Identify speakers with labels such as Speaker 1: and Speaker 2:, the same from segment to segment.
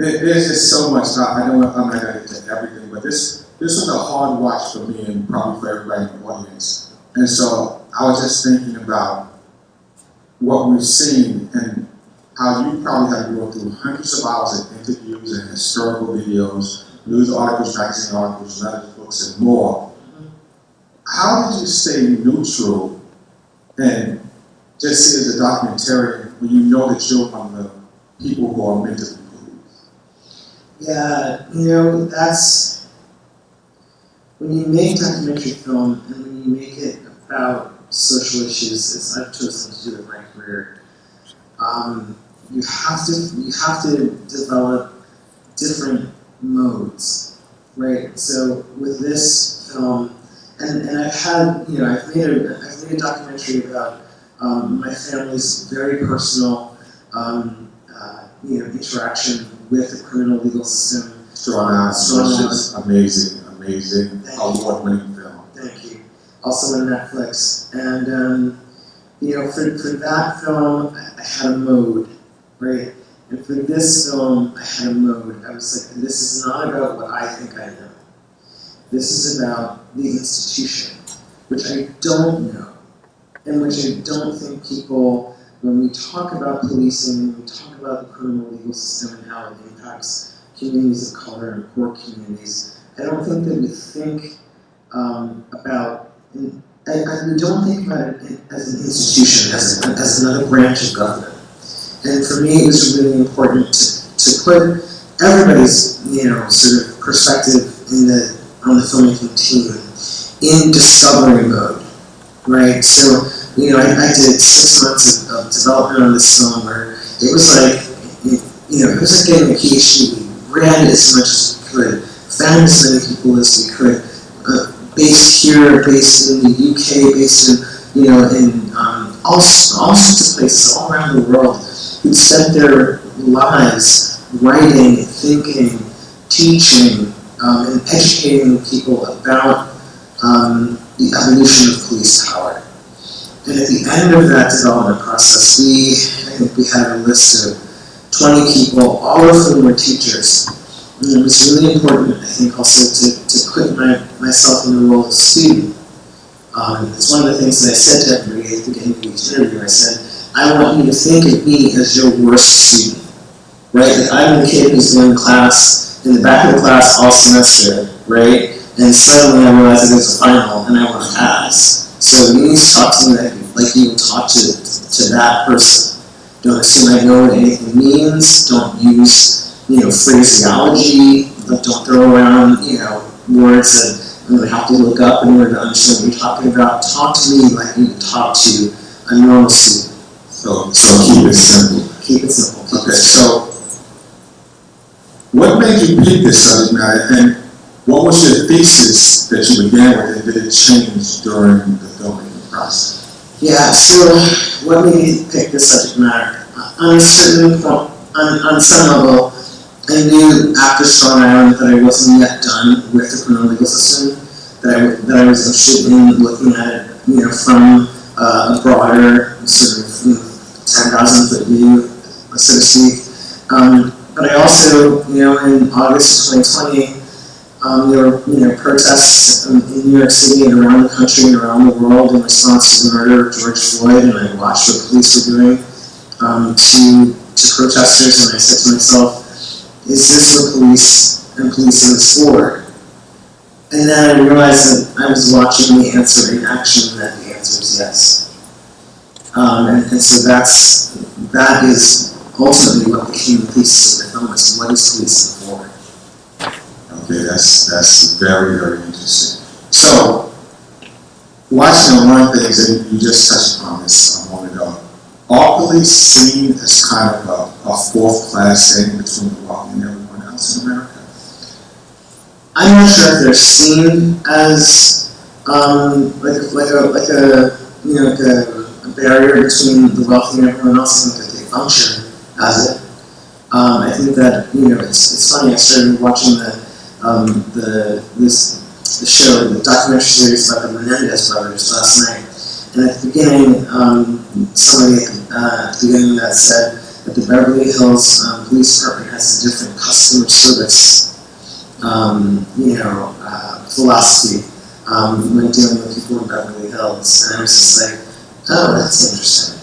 Speaker 1: There's just so much. I know I'm not going to get to everything, but this was a hard watch for me and probably for everybody in the audience. And so I was just thinking about what we've seen and how you probably had to go through hundreds of hours of interviews and historical videos, news articles, magazine articles, letters, books, and more. How did you stay neutral and just see as a documentarian when you know that you're one of the people who are meant to be police?
Speaker 2: Yeah, you know, that's when you make documentary film and when you make it about social issues, as I've chosen to do in my career, you have to develop different modes, right? So with this film, and I've had, you know, I've made a documentary about my family's very personal, interaction with the criminal legal system.
Speaker 1: Showrunner, amazing, award-winning film.
Speaker 2: Thank you. Also on Netflix, and for that film, I had a mode, right? And for this film, I had a mode. I was like, this is not about what I think I know. This is about the institution, which I don't know, and which I don't think people, when we talk about policing, when we talk about the criminal legal system and how it impacts communities of color and poor communities, I don't think that we think about, and we don't think about it as an institution, as another branch of government. And for me, it was really important to put everybody's, sort of perspective on the filmmaking team in discovery mode, right? So, I did 6 months of development on this film where it was like, it was like getting a PhD. We read as much as we could, found as many people as we could, based here, based in the UK, based in, in all sorts of places all around the world, who spent their lives writing, thinking, teaching, and educating people about the evolution of police power. And at the end of that development process, I think we had a list of 20 people, all of whom were teachers. And it was really important, I think, also to put myself in the role of student. It's one of the things that I said to everybody at the beginning of each interview. I said, I want you to think of me as your worst student, right? Like I'm the kid who's in class, in the back of the class all semester, right? And suddenly I realize that there's a final and I want to pass. So you need to talk to me like you would talk to that person. Don't assume I know what anything means. Don't use, phraseology. Don't throw around, words that I'm going to have to look up in order to understand what you're talking about. Talk to me like you would talk to a normal student.
Speaker 1: So keep it simple.
Speaker 2: Keep it simple.
Speaker 1: Okay, so what made you pick this subject matter, and what was your thesis that you began with, and did it change during the filming process?
Speaker 2: Yeah, so what made me pick this subject matter? On a certain point, on some level, I knew after Strong Island that I wasn't yet done with the criminal legal system, that I was interested in looking at it, from a broader sort of 10,000-foot view, so to speak. But I also, in August of 2020, there were protests in New York City and around the country and around the world in response to the murder of George Floyd, and I watched what police were doing to protesters, and I said to myself, is this what police and policing is for? And then I realized that I was watching the answer in action, and that the answer is yes. And so that is ultimately what became the thesis of the film, is what is policing for?
Speaker 1: Okay, that's very, very interesting. So, watching on one of the things that you just touched upon this a moment ago, are police seen as kind of a fourth-class thing between the wealthy and everyone else in America?
Speaker 2: I'm not sure if they're seen as a barrier between the wealthy and everyone else. I think that they function as it. I think that it's funny. I started watching the show, the documentary series about the Menendez brothers last night, and at the beginning, somebody at the beginning that said that the Beverly Hills Police Department has has a different customer service, philosophy when dealing with people in Beverly Hills. And I was just like, oh, that's interesting.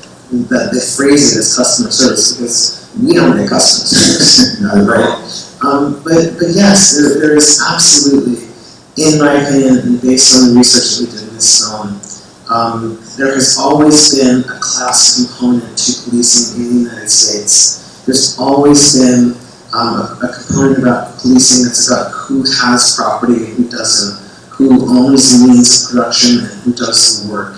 Speaker 2: That they phrase it as customer service because we don't get customer service, right? But yes, there is absolutely, in my opinion, and based on the research that we did in this film, there has always been a class component to policing in the United States. There's always been a component about policing that's about who has property and who doesn't, who owns the means of production and who does the work.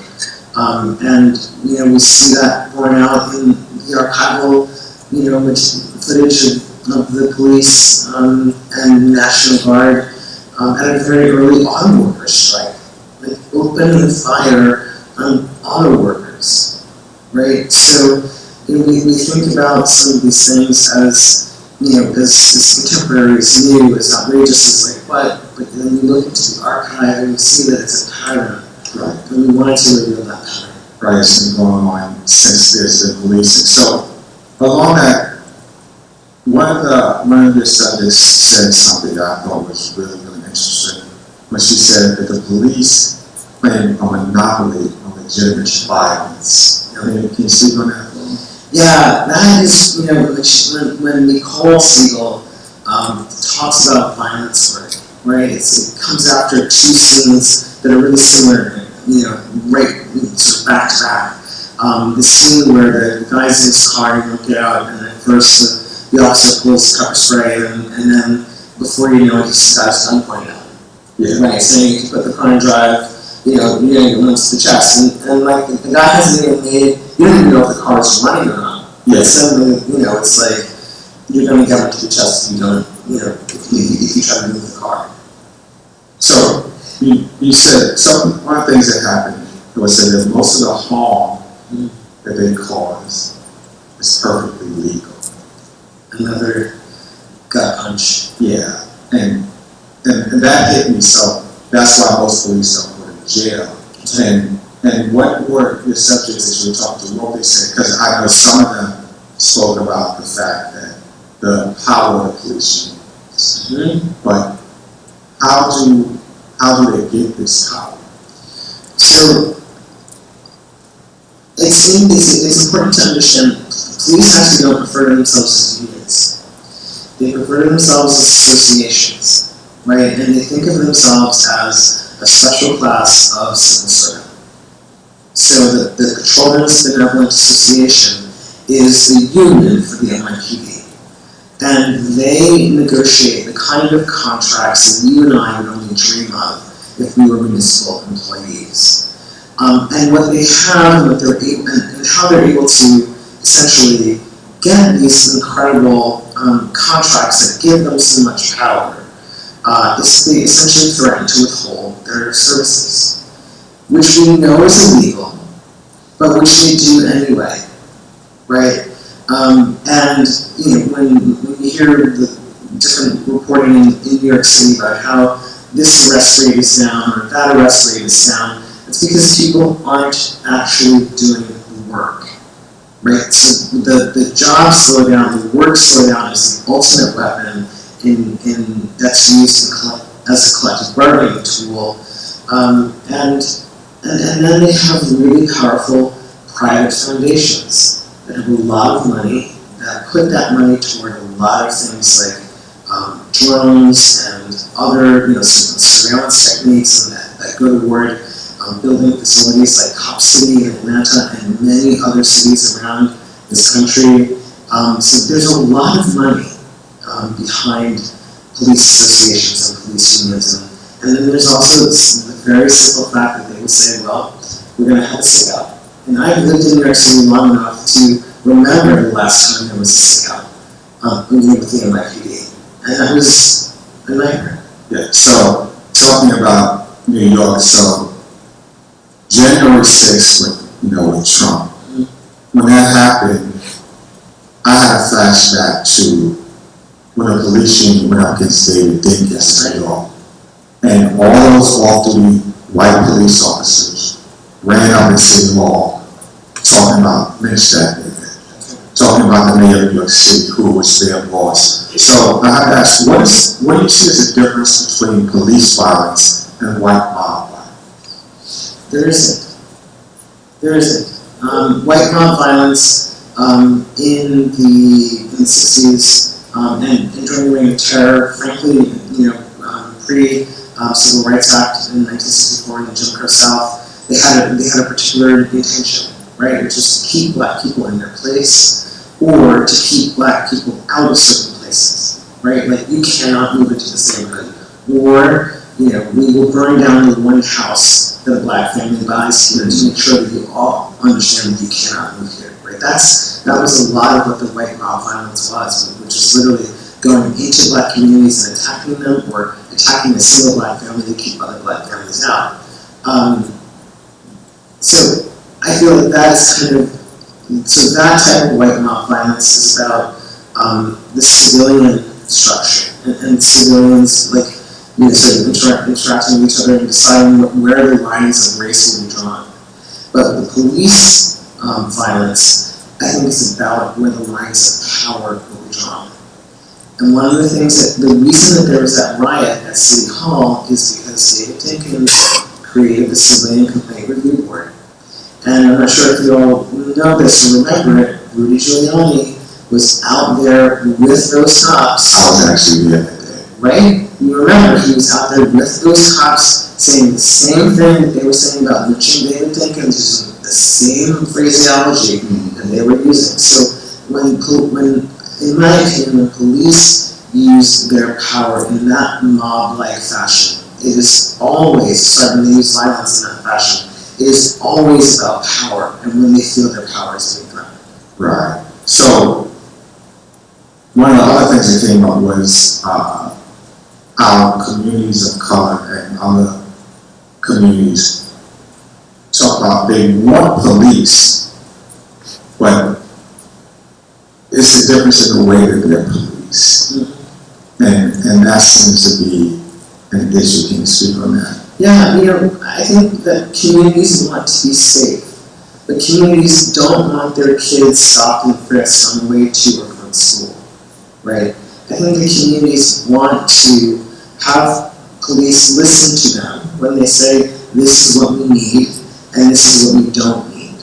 Speaker 2: And we see that borne out in the archival, footage of the police and National Guard at a very early auto workers strike, like opening fire on auto workers, right? So we think about some of these things as as contemporary, as new, as outrageous, as like what? But then you look into the archive and you see that it's a pattern.
Speaker 1: Right.
Speaker 2: And we wanted to reveal that pattern.
Speaker 1: Right, it's been going on since there's been policing. So along that, one of the subjects said something that I thought was really, really interesting. When she said that the police claim a monopoly on legitimate violence. Can you speak on that?
Speaker 2: Yeah, that is, when Nicole Siegel talks about violence work, right? It comes after two scenes that are really similar, right, sort of back to back. The scene where the guy's in his car and he'll get out, and at first the officer pulls pepper spray, and then before you know it, he's got his gun pointed at him. Yeah. Right, saying you can put the car in drive, you're going to get once to the chest, and like the guy hasn't even made. You don't even know if the car is running or not. Yeah. Suddenly, it's like you're going to get onto the chest if you don't, if you try to move the car.
Speaker 1: So you said one of the things that happened was that most of the harm that they cause is perfectly legal.
Speaker 2: Another gut punch.
Speaker 1: Yeah, and that hit me. So that's why most police don't go to jail. And what were the subjects that you were talking to? What they said? Because I know some of them spoke about the fact that the power of the police unions. But how do they get this power? So it's important to understand police actually don't refer to themselves as units. They refer to themselves as associations, right? And they think of themselves as a special class of civil servant. So the Patrolmen's Benevolent Association is the union for the NYPD. And they negotiate the kind of contracts that you and I would only dream of if we were municipal employees. And what they have and what they're able, and how they're able to essentially get these incredible contracts that give them so much power is they essentially threaten to withhold their services, which we know is illegal, but which they do anyway, right? And when you hear the different reporting in New York City about how this arrest rate is down or that arrest rate is down, it's because people aren't actually doing the work, right? So the job slowdown, the work slowdown is the ultimate weapon that's used as a collective bargaining tool, and then they have really powerful private foundations that have a lot of money, that put that money toward a lot of things like drones and other surveillance techniques that go toward building facilities like Cop City in Atlanta and many other cities around this country. So there's a lot of money behind police associations and police unions. And then there's also the very simple fact that they would say, well, we're going to have a sick out. And I've lived in New York City long enough to remember the last time there was a sick out with the NYPD. And that was a nightmare. Yeah, so talking about New York, so January 6th with Trump, when that happened, I had a flashback to when a police union went up against David Dinkins in New York. And all those off-duty white police officers ran up in City Hall talking about lynch that nigga. talking about the mayor of New York City, who was their boss. So I have to ask, what do you see as the difference between police violence and white mob violence?
Speaker 2: There isn't. There isn't. White mob violence in the 60s and during the reign of terror, frankly, pre-Civil Rights Act in 1964 in the Jim Crow South, they had a particular intention, right, which is to keep black people in their place or to keep black people out of certain places, right? Like, you cannot move into this neighborhood, or we will burn down the one house that a black family buys here to make sure that you all understand that you cannot move here, right? That was a lot of what the white mob violence was, which is literally going into black communities and attacking them, or attacking a single black family to keep other black families out. So I feel that is so that type of white mob violence is about the civilian structure and civilians, like, sort of interacting with each other and deciding where the lines of race will be drawn. But the police violence, I think, is about where the lines of power will be drawn. And one of the things the reason that there was that riot at City Hall is because David Dinkins created the Civilian Complaint Review Board. And I'm not sure if you all know this or remember it, Rudy Giuliani was out there with those cops.
Speaker 1: I was actually there that day.
Speaker 2: Right? You remember, he was out there with those cops saying the same thing that they were saying about lynching David Dinkins, using the same phraseology that they were using. So when in my opinion, when police use their power in that mob-like fashion, it is always, when they use violence in that fashion, it is always about power and when they feel their power is being threatened.
Speaker 1: Right. So one of the other things that came up was our communities of color and other communities talk about they want police, but it's the difference in the way that they're policed. And that seems to be an issue. Can you speak on that?
Speaker 2: Yeah, I think that communities want to be safe, but communities don't want their kids stopped and frisked on the way to or from school, right? I think the communities want to have police listen to them when they say, this is what we need and this is what we don't need,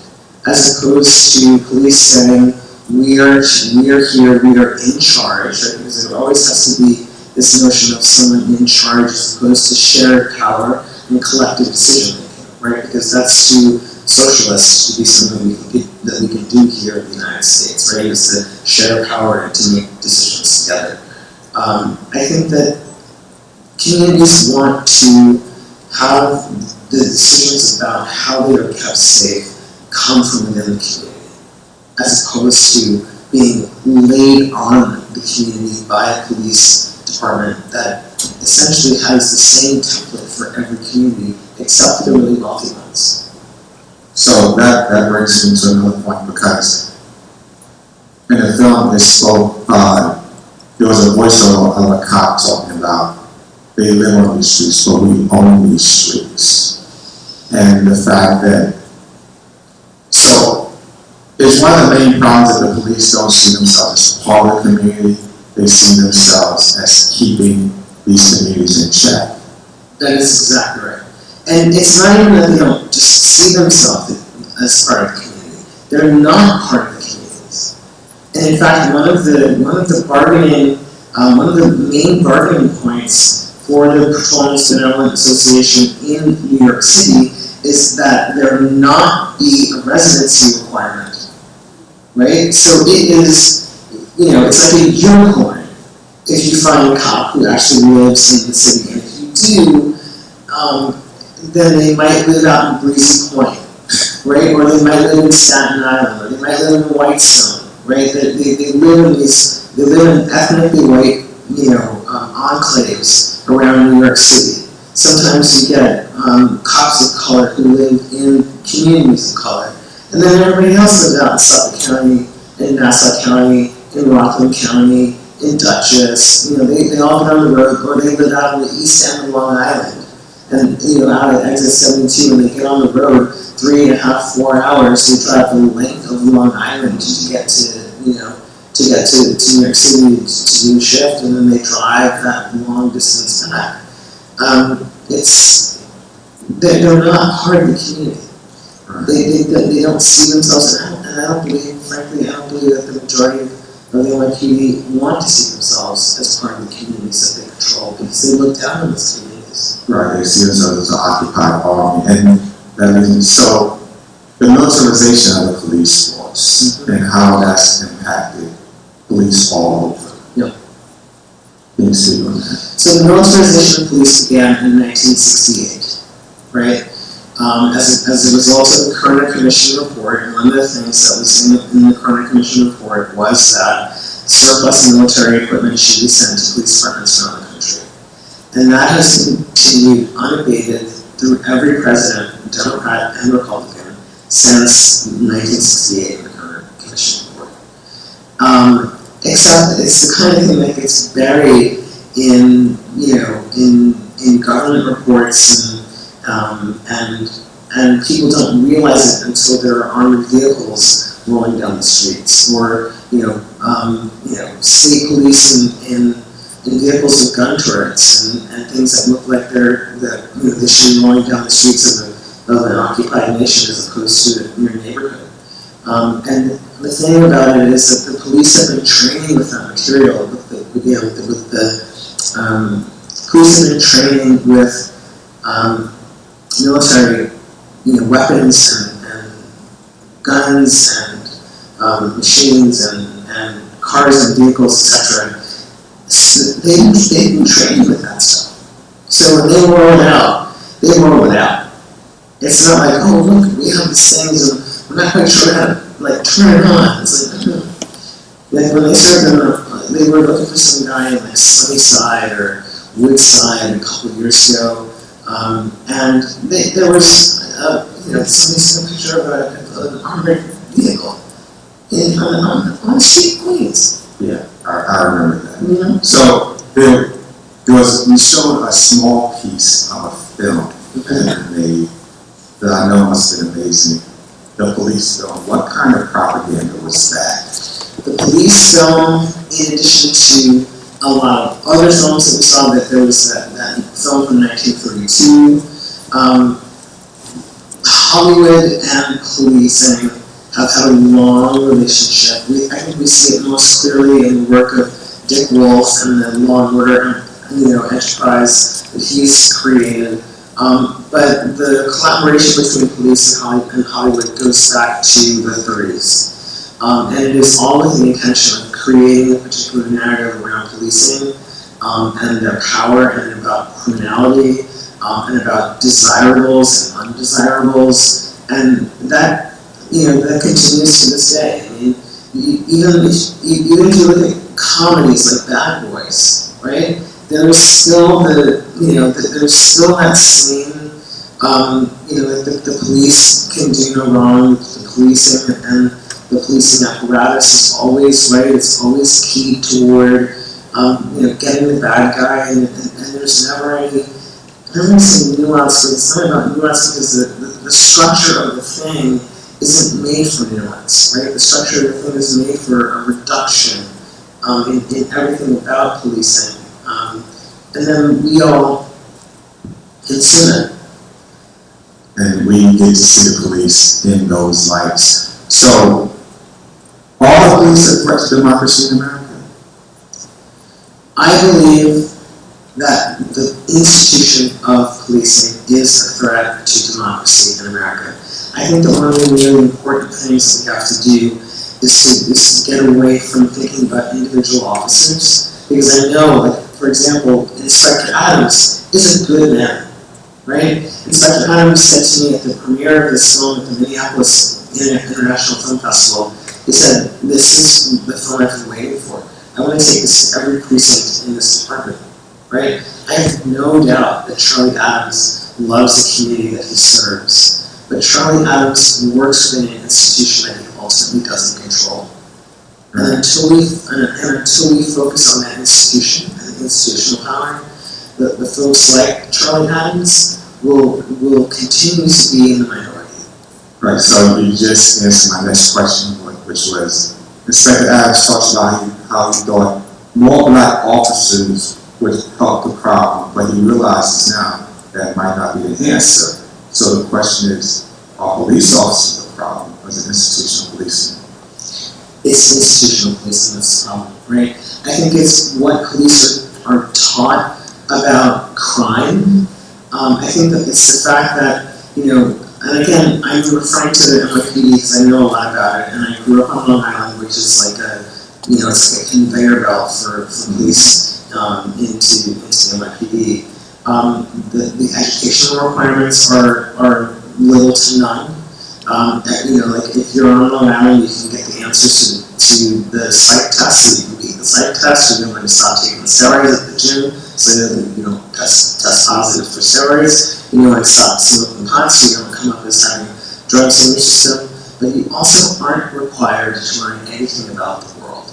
Speaker 2: as opposed to police saying, we are here, we are in charge, right? Because there always has to be this notion of someone in charge as opposed to shared power and collective decision making, right? Because that's too socialist to be something that we can do here in the United States, right? Is to share power and to make decisions together. I think that communities want to have the decisions about how they are kept safe come from within the community, as opposed to being laid on the community by a police department that essentially has the same template for every community except for the really wealthy ones.
Speaker 1: So that brings me to another point, because in the film they spoke, there was a voiceover of a cop talking about they live on these streets, but we own these streets. And the fact that, so it's one of the main problems that the police don't see themselves as part of the community. They see themselves as keeping these communities in check.
Speaker 2: That is exactly right. And it's not even that they don't just see themselves as part of the community. They're not part of the communities. And in fact, one of the main bargaining points for the Patrolmen's Benevolent Association in New York City is that there not be a residency requirement, right? So it is, it's like a unicorn if you find a cop who actually lives in the city. And if you do, then they might live out in Breezy Point, right? Or they might live in Staten Island, or they might live in Whitestone, right? They live in ethnically white, enclaves around New York City. Sometimes you get cops of color who live in communities of color. And then everybody else lives out in Suffolk County, in Nassau County, in Rockland County, in Dutchess. They all get on the road, or they live out on the east end of Long Island. And out at exit 72, when they get on the road, 3.5, 4 hours, they drive the length of Long Island to get to to get to New York City to do a shift, and then they drive that long distance back. They're not part of the community. They don't see themselves, and I don't believe, frankly, I don't believe that the majority of the NYPD want to see themselves as part of the communities that they patrol, because they look down on those communities.
Speaker 1: Right, they see themselves as an occupied army, and so the militarization of the police force and how that's impacted police all over.
Speaker 2: Yep.
Speaker 1: Can you speak on that?
Speaker 2: So the militarization of police began in 1968, right? As a result of the Kerner Commission report, and one of the things that was in the Kerner Commission report was that surplus military equipment should be sent to police departments around the country. And that has continued unabated through every president, Democrat and Republican, since 1968 in the Kerner Commission report. Except it's the kind of thing that gets buried in government reports and people don't realize it until there are armored vehicles rolling down the streets, or state police in vehicles with gun turrets and things that look like they should be rolling down the streets of an occupied nation as opposed to your neighborhood. And the thing about it is that the police have been training with that material, police have been training with military, weapons and guns and machines and cars and vehicles, etc. So they've been trained with that stuff. So when they roll it out, they roll it out. It's not like, oh look, we have these things and we're not quite sure how to turn it on. It's like when they started, they were looking for some guy in Sunnyside or Woodside a couple of years ago. And there was, somebody sent a picture of an armored vehicle on the street, Queens.
Speaker 1: Yeah, I remember that. So we showed a small piece of a film that made that I know must have been amazing. The police film. What kind of propaganda was that?
Speaker 2: The police film, in addition to a lot of other films that we saw, that there was that film from 1932. Hollywood and policing have had a long relationship. I think we see it most clearly in the work of Dick Wolf and the Law and Order enterprise that he's created. But the collaboration between police and Hollywood goes back to the 30s. And it is all with the intention of creating a particular narrative around policing and their power, and about criminality, and about desirables and undesirables, and that that continues to this day. I mean, even if you look at comedies like Bad Boys, right? There's still there's still that same the police can do no wrong. The policing and the policing apparatus is always right. It's always keyed toward getting the bad guy, and there's never any. I don't want to say nuance, but it's not about nuance because the structure of the thing isn't made for nuance, right? The structure of the thing is made for a reduction in everything about policing, and then we all consume it.
Speaker 1: And we get to see the police in those lights. So, all police are threats to democracy in America?
Speaker 2: I believe that the institution of policing is a threat to democracy in America. I think that one of the really important things that we have to do is to get away from thinking about individual officers, because I know, like, for example, Inspector Adams is a good man, right? Inspector Adams said to me at the premiere of this film at the Minneapolis International Film Festival, he said, "This is the film I've been waiting for. I want to take this to every precinct in this department," right? I have no doubt that Charlie Adams loves the community that he serves, but Charlie Adams works within an institution that he ultimately doesn't control. And until we focus on that institution and institutional power, the folks like Charlie Adams will continue to be in the minority.
Speaker 1: Right, so you just answered my next question, which was, Inspector Adams talks about how he thought more black officers would help the problem, but he realizes now that might not be the answer. So the question is, are police officers the problem, or is it institutional policing?
Speaker 2: It's institutional policing that's the problem, right? I think it's what police are taught about crime. I think that it's the fact that, and again, I'm referring to the NYPD because I know a lot about it, and I grew up on Long Island, which is like it's like a conveyor belt for police into the NYPD. The educational requirements are little to none. Like if you're on Long Island, you can get the answers to the psych test, so you can beat the psych test. You know when to stop taking the steroids at the gym, so that you don't test positive for steroids. You know when to stop smoking pot, so you don't come up as having drugs in your system. But you also aren't required to learn anything about the world.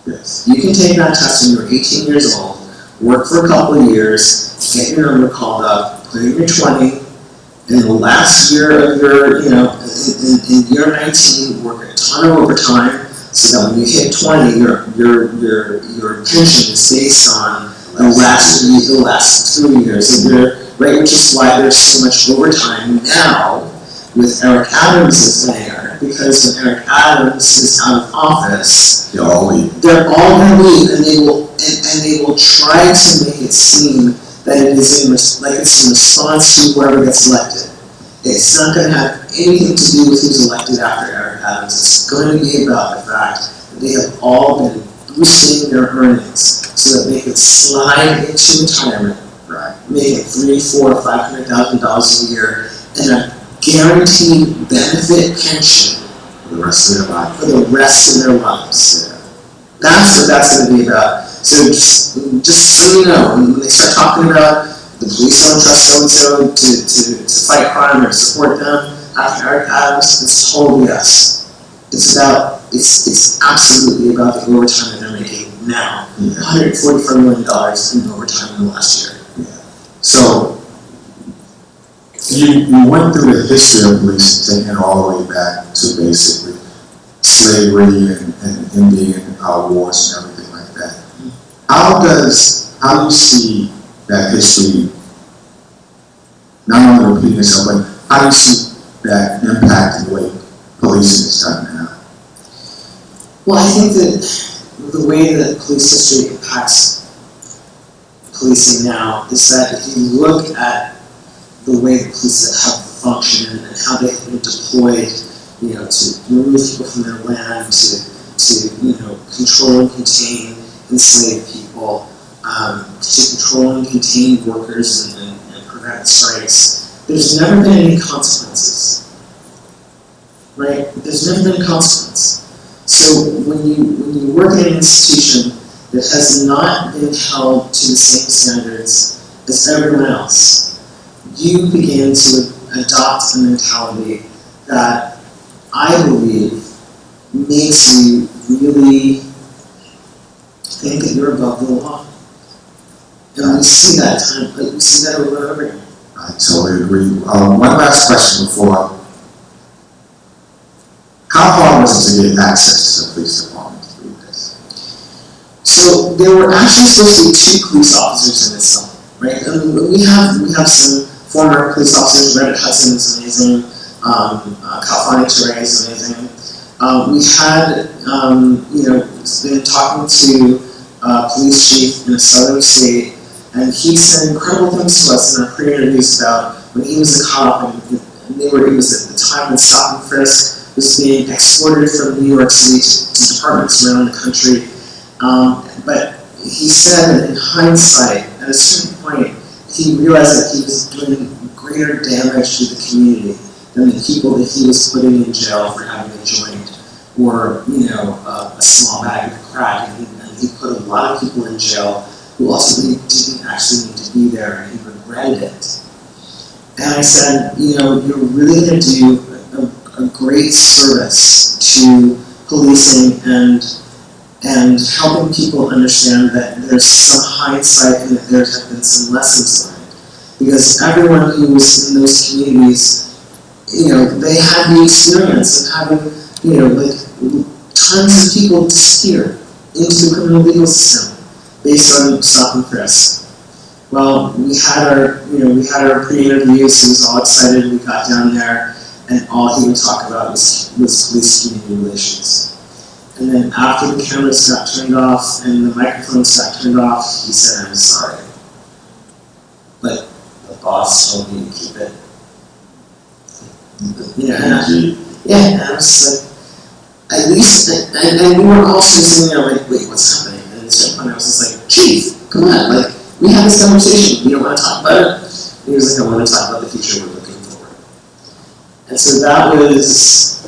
Speaker 1: Yes.
Speaker 2: You can take that test when you're 18 years old, work for a couple of years, get your number called up, put in your 20. In the last year of your, in year 19, work a ton of overtime, so that when you hit 20, your pension is based on the last 3 years of your, right? Which is why there's so much overtime now with Eric Adams as mayor, because when Eric Adams is out of office,
Speaker 1: They're all leaving.
Speaker 2: They're all going to leave, and they will try to make it seem that it is it's in response to whoever gets elected. It's not going to have anything to do with who's elected after Eric Adams. It's going to be about the fact that they have all been boosting their earnings so that they could slide into retirement,
Speaker 1: Right.
Speaker 2: making $300,000, $400,000, $500,000 a year, and a guaranteed benefit pension
Speaker 1: For the rest of their life.
Speaker 2: for the rest of their lives.
Speaker 1: Yeah.
Speaker 2: That's what that's going to be about. So just so you know, when they start talking about the police don't trust so-and-so to fight crime or to support them after Eric Adams, it's totally us. It's absolutely about the overtime that they're making now.
Speaker 1: Yeah.
Speaker 2: $144 million in overtime in the last year.
Speaker 1: Yeah. So you went through the history of policing, taking it all the way back to basically slavery and Indian wars and everything like that. How do you see that history not only repeating itself, but how do you see that impacting the way policing is done now?
Speaker 2: Well, I think that the way that police history impacts policing now is that if you look at the way the police have functioned and how they've been deployed, to remove people from their land, to control and contain enslaved people, to control and contain workers and prevent strikes, there's never been any consequences, right? There's never been a consequence. So when you work in an institution that has not been held to the same standards as everyone else, you begin to adopt a mentality that I believe makes you really think that you're above the law. And we see that over and over again.
Speaker 1: I totally agree. One last question before. How hard was it to get access to the police department to do this?
Speaker 2: So there were actually supposed to be 2 police officers in this cell, right? And we have some former police officers. Reddit Hudson is amazing. Kalfani Ture is amazing. We had, been talking to a police chief in a southern state, and he said incredible things to us in our pre-interviews about when he was a cop, and it was at the time when stop and frisk was being exported from New York City to departments around the country. But he said that in hindsight, at a certain point, he realized that he was doing greater damage to the community than the people that he was putting in jail for having a joint or a small bag of crack. And he put a lot of people in jail who also didn't actually need to be there, and he regretted it. And I said, you're really going to do a great service to policing and helping people understand that there's some hindsight and that there have been some lessons learned. Because everyone who was in those communities, they had the experience of having, tons of people disappear into the criminal legal system based on stop and frisk. Well, we had our pre-interviews. He was all excited. We got down there, and all he would talk about was police-community relations. And then after the cameras got turned off and the microphones got turned off, he said, "I'm sorry, but the boss told me to keep it." And I was like, at least, and we were all sitting there like, wait, what's happening? And at a certain point I was just like, Chief, come on, like, we had this conversation, you don't want to talk about it? And he was like, I want to talk about the future we're looking forward. And so that was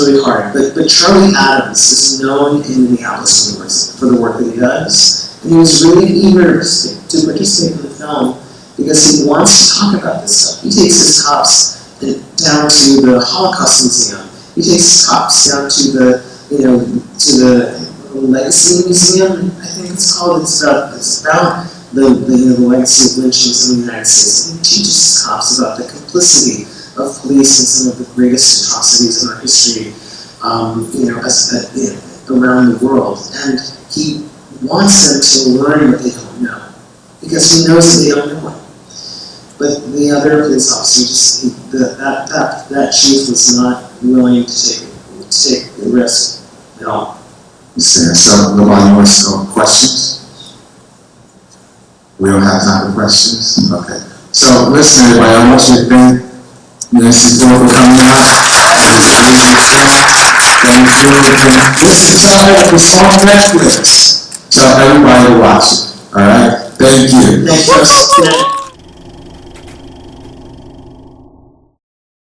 Speaker 2: really hard. But Charlie Adams is known in Minneapolis for the work that he does. And he was really eager to participate in the film because he wants to talk about this stuff. He takes his cops down to the Holocaust Museum. He takes his cops down to the Legacy Museum, I think it's called. It's about the legacy of lynchings in the United States. And he teaches his cops about the complicity of police in some of the greatest atrocities in our history, around the world. And he wants them to learn what they don't know, because he knows that they don't know it. But the other police officer, that chief was not willing to take the risk at all.
Speaker 1: So, nobody wants to know questions? We don't have time for questions? Okay. So, listen, everybody, I want you to thank Yance for coming out. Thank you. And listen, tell her it's on Netflix. Tell everybody to watch it. All right? Thank you.
Speaker 2: Thank you.